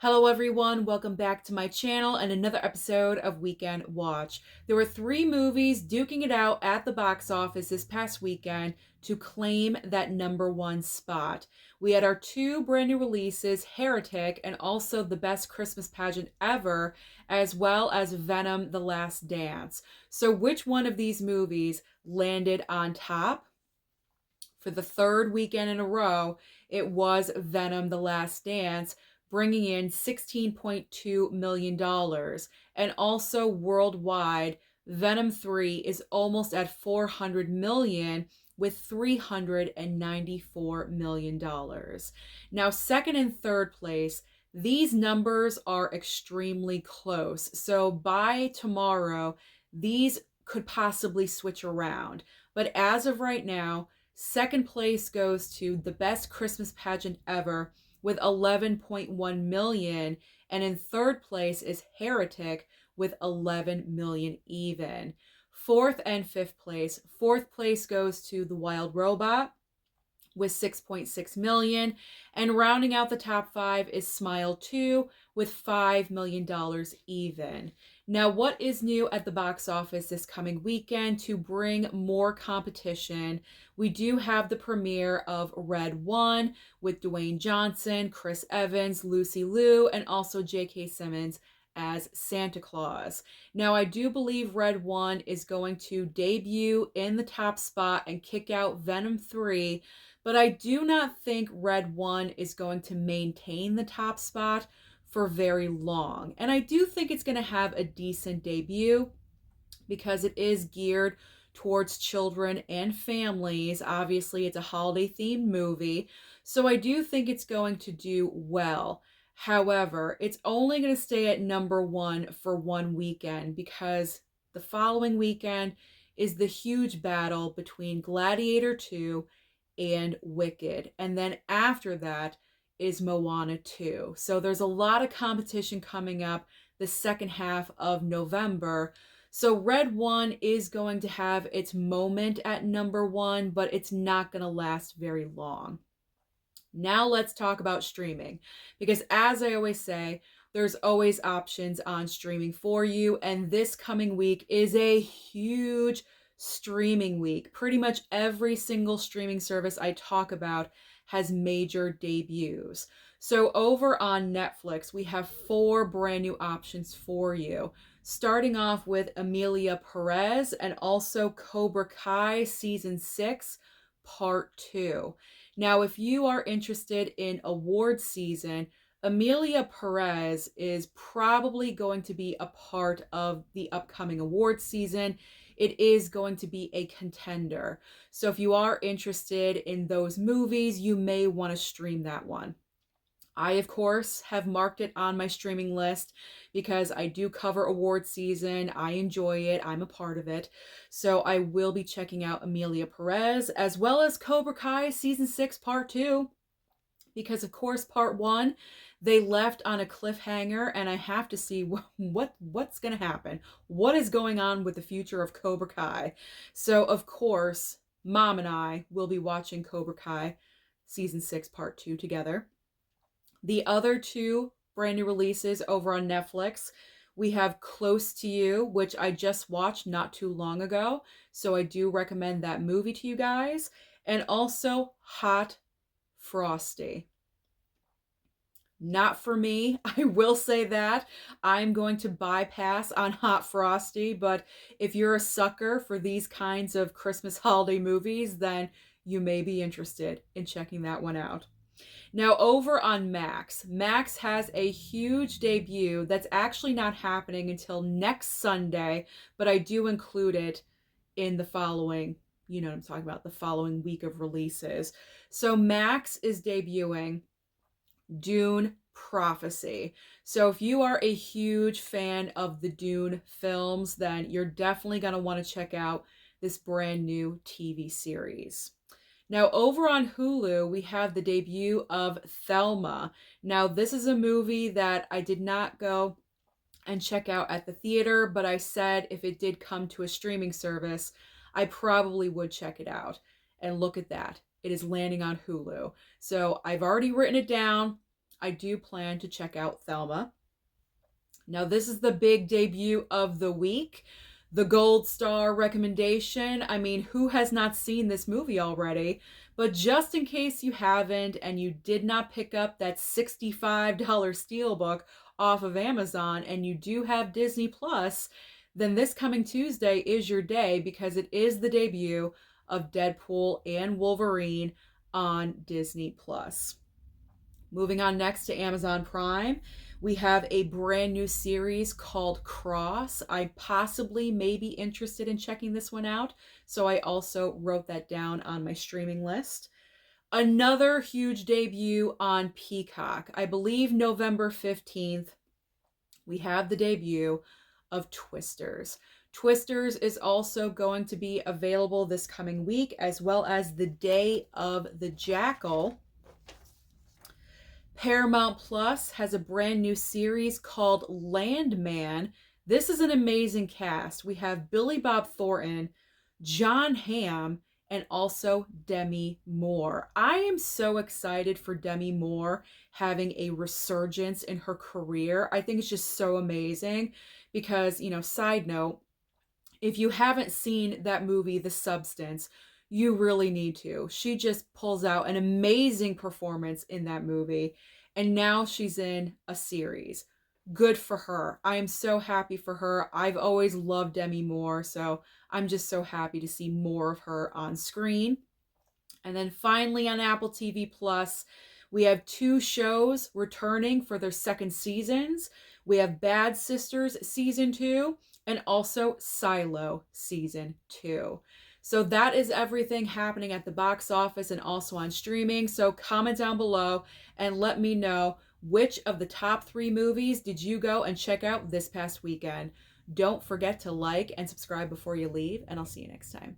Hello everyone, welcome back to my channel and another episode of Weekend Watch. There were three movies duking it out at the box office this past weekend to claim that #1 spot. We had our two brand new releases, Heretic and also The Best Christmas Pageant Ever, as well as Venom: The Last Dance. So which one of these movies landed on top? For the third weekend in a row, it was Venom: The Last Dance, bringing in $16.2 million. And also worldwide, Venom 3 is almost at $400 million with $394 million. Now, second and third place, these numbers are extremely close. So by tomorrow, these could possibly switch around. But as of right now, second place goes to The Best Christmas Pageant Ever with 11.1 million, and in third place is Heretic with 11 million even. Fourth and fifth place. Fourth place goes to The Wild Robot with 6.6 million, and rounding out the top five is Smile 2 with $5 million even. Now, what is new at the box office this coming weekend to bring more competition? We do have the premiere of Red 1 with Dwayne Johnson, Chris Evans, Lucy Liu, and also J.K. Simmons as Santa Claus. Now, I do believe Red 1 is going to debut in the top spot and kick out Venom 3, but I do not think Red 1 is going to maintain the top spot for very long. And I do think it's going to have a decent debut because it is geared towards children and families. Obviously, it's a holiday-themed movie, so I do think it's going to do well. However, it's only going to stay at #1 for one weekend because the following weekend is the huge battle between Gladiator 2 and Wicked. And then after that is Moana 2. So there's a lot of competition coming up the second half of November. So Red 1 is going to have its moment at #1, but it's not going to last very long. Now let's talk about streaming, because as I always say, there's always options on streaming for you, and this coming week is a huge streaming week. Pretty much every single streaming service I talk about has major debuts. So over on Netflix, we have 4 brand new options for you. Starting off with Emilia Perez and also Cobra Kai Season 6, Part 2. Now, if you are interested in award season, Emilia Perez is probably going to be a part of the upcoming award season. It is going to be a contender. So if you are interested in those movies, you may want to stream that one. I, of course, have marked it on my streaming list because I do cover award season. I enjoy it. I'm a part of it. So I will be checking out Emilia Perez as well as Cobra Kai Season 6 Part 2 because, of course, Part 1, they left on a cliffhanger and I have to see what's going to happen. What is going on with the future of Cobra Kai? So, of course, Mom and I will be watching Cobra Kai Season 6 Part 2 together. The other 2 brand new releases over on Netflix, we have Close to You, which I just watched not too long ago, so I do recommend that movie to you guys, and also Hot Frosty. Not for me, I will say that. I'm going to bypass on Hot Frosty, but if you're a sucker for these kinds of Christmas holiday movies, then you may be interested in checking that one out. Now, over on Max, Max has a huge debut that's actually not happening until next Sunday, but I do include it in the following, you know what I'm talking about, the following week of releases. So Max is debuting Dune Prophecy. So if you are a huge fan of the Dune films, then you're definitely going to want to check out this brand new TV series. Now, over on Hulu, we have the debut of Thelma. Now, this is a movie that I did not go and check out at the theater, but I said if it did come to a streaming service, I probably would check it out. And look at that. It is landing on Hulu. So I've already written it down. I do plan to check out Thelma. Now, this is the big debut of the week. The gold star recommendation. I mean, who has not seen this movie already? But just in case you haven't and you did not pick up that $65 steelbook off of Amazon and you do have Disney Plus, then this coming Tuesday is your day because it is the debut of Deadpool and Wolverine on Disney Plus. Moving on next to Amazon Prime, we have a brand new series called Cross. I possibly may be interested in checking this one out, so I also wrote that down on my streaming list. Another huge debut on Peacock. I believe November 15th, we have the debut of Twisters. Twisters is also going to be available this coming week, as well as the Day of the Jackal. Paramount Plus has a brand new series called Landman. This is an amazing cast. We have Billy Bob Thornton, John Hamm, and also Demi Moore. I am so excited for Demi Moore having a resurgence in her career. I think it's just so amazing because, side note, if you haven't seen that movie, The Substance, you really need to. She just pulls out an amazing performance in that movie. And now she's in a series. Good for her. I am so happy for her. I've always loved Demi Moore, so I'm just so happy to see more of her on screen. And then finally on Apple TV Plus, we have 2 shows returning for their second seasons. We have Bad Sisters Season 2 and also Silo Season 2. So that is everything happening at the box office and also on streaming. So comment down below and let me know which of the top 3 movies did you go and check out this past weekend. Don't forget to like and subscribe before you leave, and I'll see you next time.